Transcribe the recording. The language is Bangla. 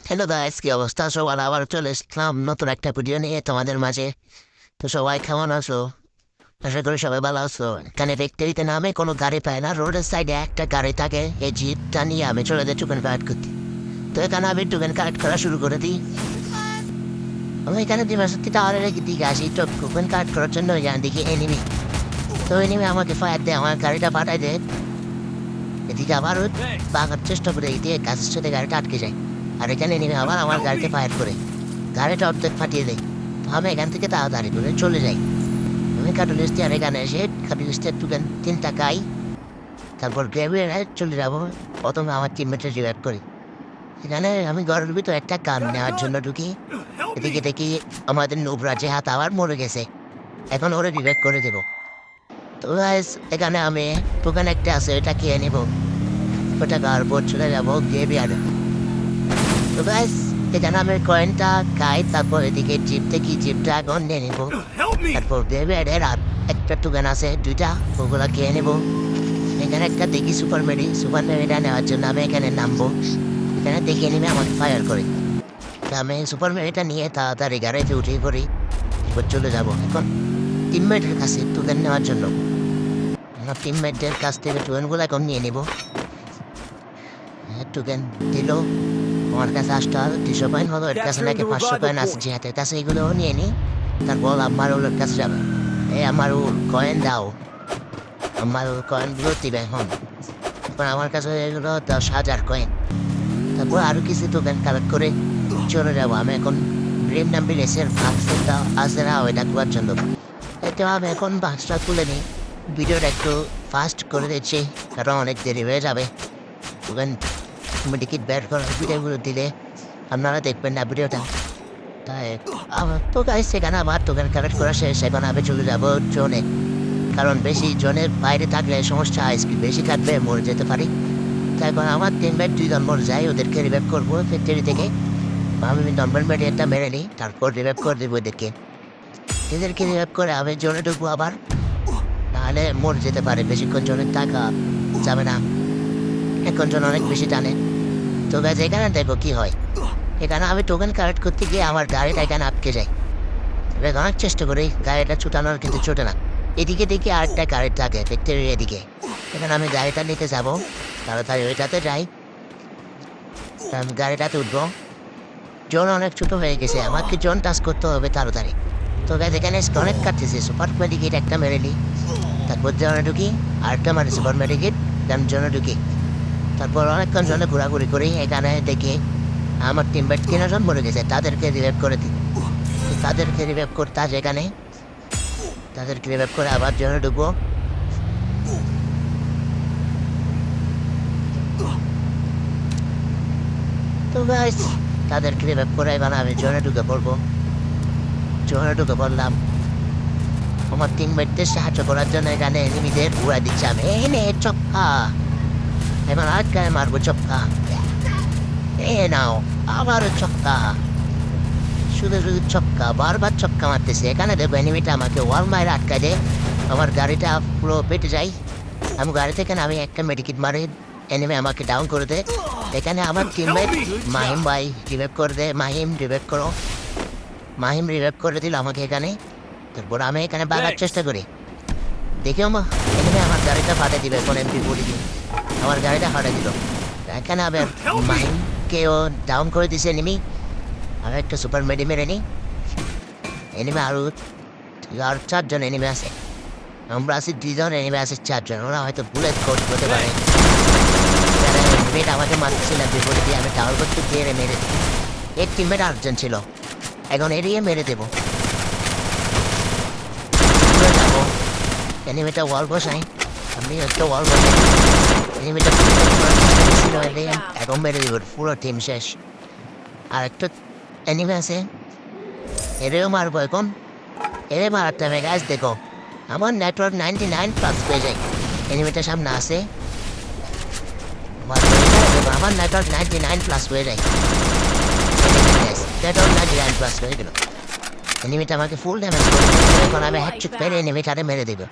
হ্যালো গাইস, কি অবস্থা? সবার আবার চলে এসলাম নতুন একটা ভিডিও নিয়ে তোমাদের মাঝে। তো সবাই কেমন আছো? আশা করি সবাই ভালো আছো। এখানে ফ্যাক্টরিতে নামে কোনো গাড়ি পায় না, রোডের সাইডে একটা গাড়ি থাকে, এই জিপটা নিয়ে আমি চলে যাই টোকেন কালেক্ট করতে। তো এখানে আমি টোকেন কালেক্ট করা শুরু করে দিই। আমি এখানে ডিভার্সিটি টাওয়ারে রেখে দিকে আসি টোকেন কালেক্ট করার জন্য। এখান দিকে এনিমি, তো এনিমি আমাকে ফায়ার দেয়, আমার গাড়িটা পাঠায় দেয়। এদিকে আবারও বাগার চেষ্টা করে দিয়ে গাছের সাথে গাড়িটা আটকে যায়। আর এখানে নেমে আবার আমার গাড়িতে ফায়ার করে গাড়িটা অর্ধেক ফাটিয়ে দেয়। তো আমি এখান থেকে তাড়াতাড়ি করে চলে যাই। আমি কাটুলিস্টি আর এখানে এসে কাটুলিস্টি একটু তিনটা খাই, তারপর গ্রেভি চলে যাবো। প্রথমে আমার টিমমেটের রিভাইভ করি। এখানে আমি ঘরের ভিতর একটা কান নেওয়ার জন্য ঢুকি। এদিকে দেখি আমাদের নুবরাজে হাত আবার মরে গেছে, এখন ওরে রিভাইভ করে দেবো। তো গাইস এখানে আমি টোকেন একটা আছে, এটা খেয়ে নেবো। ওটা খাওয়ার পর চলে যাবো গ্রেভি আর। তো গাইস এখানে আমি কয়েনটা খাই, তারপর এদিকে জিপ থেকে জিপটা এখন নিয়ে নেবো। তারপর গ্রেভিয়ারের আর একটা টোকেন আছে দুইটা, ওগুলো খেয়ে নেবো। এখানে একটা দেখি সুপার মেডিটা নেওয়ার জন্য আমি এখানে নামবো। এখানে দেখে নেবে আমাকে ফায়ার করে। তা আমি সুপার মেডিটা নিয়ে তাড়াতাড়ি গাড়িতে উঠে পড়ি, এবার চলে যাবো এখন টিমমেটের কাছে টোকেন নেওয়ার জন্য। আমার টিমমেটদের কাছ থেকে টোকেনগুলো এখন নিয়ে নেবো। টোকেন দিল আমার কাছে 200 কয়েন হলো, এর কাছে নাকি 500 কয়েন আছে জিহাদের কাছে, এগুলোও নিয়ে নিই। তারপর আমার ওর কাছে যাবে, আমার কয়েন দাও, আমার কয়েনগুলো দিবে এখন আমার কাছে এগুলো 10,000 কয়েন। তারপর আরও কিছু টোকেন কালেক্ট করে চলে যাবো আমি এখন ড্রিম নাম বিলেসের ভাগটা আছে না ওইটা করার জন্য। এতে আমি এখন বাসটা তুলে নিই, ভিডিওটা একটু ফাস্ট করে দিচ্ছি কারণ অনেক দেরি হয়ে যাবে। টোকেন টিকিট বের করার ভিডিওগুলো দিলে আপনারা দেখবেন না ভিডিওটা। তাই আমার তো গাইস সেখানে আমার টোকেন কালেক্ট করা শেষ, এখন আমি চলে যাবো জোনে। কারণ বেশি জোনের বাইরে থাকলে সমস্যা, স্পিড বেশি কাটবে, মরে যেতে পারি। তাই এখন আমার টিমমেট 2 নম্বর যাই, ওদেরকে রিভাইভ করবো ফ্যাক্টরি থেকে। আমি নম্বর মেডিয়ারটা মেরে নিই, তারপর রিভাইভ করে দেবো ওদেরকে। এদেরকে রিভাইভ করে আমি জোনে ঢুকবো আবার, নাহলে মরে যেতে পারে। বেশিক্ষণ জোনে থাকা যাবে না, এখন জন অনেক বেশি টানে। তো গাছ এখানে দেখো কি হয়। এখানে আমি টোকেন কালেক্ট করতে গিয়ে আমার গাড়িটা এখানে আটকে যায়। এবার অনেক চেষ্টা করি গাড়িটা ছুটানোর, কিন্তু ছোটে না। এদিকে দেখি আরেকটা গাড়ি থাকে ফ্যাক্টরির এদিকে, এখানে আমি গাড়িটা নিতে যাবো, তাড়াতাড়ি ওইটাতে যাই। আমি গাড়িটাতে উঠবো। জোন অনেক ছোটো হয়ে গেছে, আমাকে জোন টাচ করতে হবে তাড়াতাড়ি। তো গাছ এখানে অনেক কাটতেছে, সুপার মেডিকেট একটা মেরে নিই, তারপর জনে ঢুকি, আরেকটা মানে সুপার মেডিকেট জনে ঢুকি। তারপর অনেকক্ষণ জন্য ঘোরাঘুরি করি, এখানে দেখি আমার টিমমেট 3 জন মরে গেছে, তাদেরকে রিভাইভ করে দিই। তাদেরকে রিভাইভ করতে আসে এখানে, তাদেরকে রিভাইভ করে আবার জন্য ঢুকবো। তো গাইস তাদেরকে রিভাইভ করে এবার আমি জনে ঢুকে পড়বো। জনে ঢুকে পড়লাম, আমার টিমমেটদের সাহায্য করার জন্য এখানে এনিমিদের উড়া দিচ্ছে আমি। এনে চক্কা, এবার আটকায় মারবো চক্কা। নাও আবারও চক্কা, শুধু শুধু চক্কা, বারবার চক্কা মারতেছে। এখানে দেখবো এনিমিটা আমাকে ওয়াল মাইরে আটকায় দেয়, আমার গাড়িটা পুরো পেটে যায়। আমি গাড়ি থেকে আমি একটা মেডিকেট মারি, এনিমি আমাকে ডাউন করে দেয়। এখানে আমার টিমমেট মাহিম ভাই রিভাইভ করে দেয়, মাহিম রিভাইভ করো। মাহিম রিভাইভ করে দিল আমাকে এখানে। তারপর আমি এখানে বাগার চেষ্টা করি, দেখেও এনিমি আমার গাড়িটা ফাটে দিবে, এখন এমপি বলি দিই আমার গাড়িটা ফাটে দিল। এখানে আবার মাহিমকেও ডাউন করে দিছে এনিমি। আমি একটা সুপার মেডি মেরে নিই। এনিমি আরও 4 জন এনিমি আছে, আমরা আছি 2 জন, এনিমি আছে 4 জন। ওরা হয়তো বুলেট কোট করতে পারে। আমাকে মারতেছিলাম বিপরীত দিয়ে, আমি টাওয়ার করতে দিয়ে মেরে দিই। এক টিমমেট 8 জন ছিল, এখন এড়িয়ে মেরে দেবো। যাবো এনিমিটা ওয়াল বসাই, আমি একটা ওয়াল বসাই। এনিমিটা এখন মেরে দেবো, পুরো টিম শেষ। আর একটা এনিমি আছে, এরেও মারবো এখন। এরে মারাতে হবে গাছ, দেখো আমার নেটওয়ার্ক 99+ পেয়ে যায়। এনিমিটার সামনে আসে, আমার নেটওয়ার্ক 99+ হয়ে যায়। নেটওয়ার্ক 99+ হয়ে গেল। এনিমিটা আমাকে ফুল ড্যামেজ করে, এখন আমি হ্যাটট্রিক মেরে এনিমিটারে মেরে দেবো।